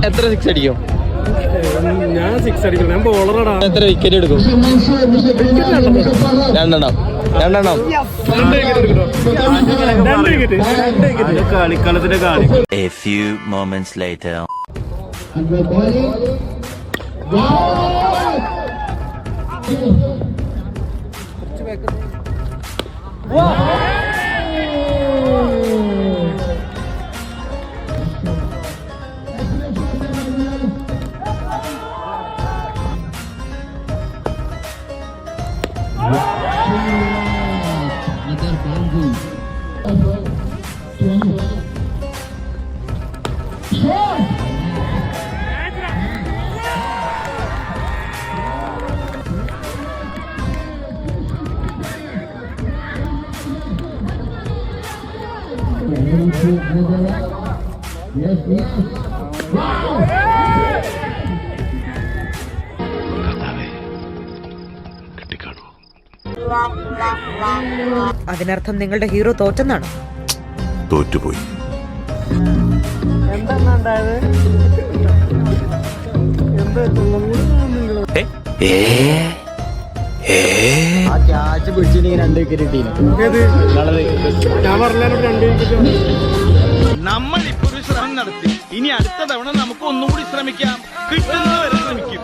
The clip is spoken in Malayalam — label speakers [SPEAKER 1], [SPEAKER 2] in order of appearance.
[SPEAKER 1] എത്ര സിക്സ് അടിക്കും?
[SPEAKER 2] ഞാൻ സിക്സ് അടിക്കും. ഞാൻ ബോളറാടാ.
[SPEAKER 1] എത്ര വിക്കറ്റ് എടുക്കും? രണ്ടെണ്ണം.
[SPEAKER 2] കളിക്കളത്തിന്റെ കാണി.
[SPEAKER 3] A few moments later.
[SPEAKER 4] അതിനർത്ഥം നിങ്ങളുടെ ഹീറോ തോറ്റെന്നാണ്.
[SPEAKER 5] തോറ്റുപോയി.
[SPEAKER 1] ക്യാച്ച് പിടിച്ചിട്ട് 2 വിക്കറ്റ് കിട്ടിയിരുന്നു.
[SPEAKER 2] ഞാൻ പറഞ്ഞ 2 വിക്കറ്റ്.
[SPEAKER 6] നമ്മൾ ഇപ്പൊ ഒരു ശ്രമം നടത്തി. ഇനി അടുത്ത തവണ നമുക്ക് ഒന്നുകൂടി ശ്രമിക്കാം. കിട്ടുന്നത് വരെ ശ്രമിക്കും.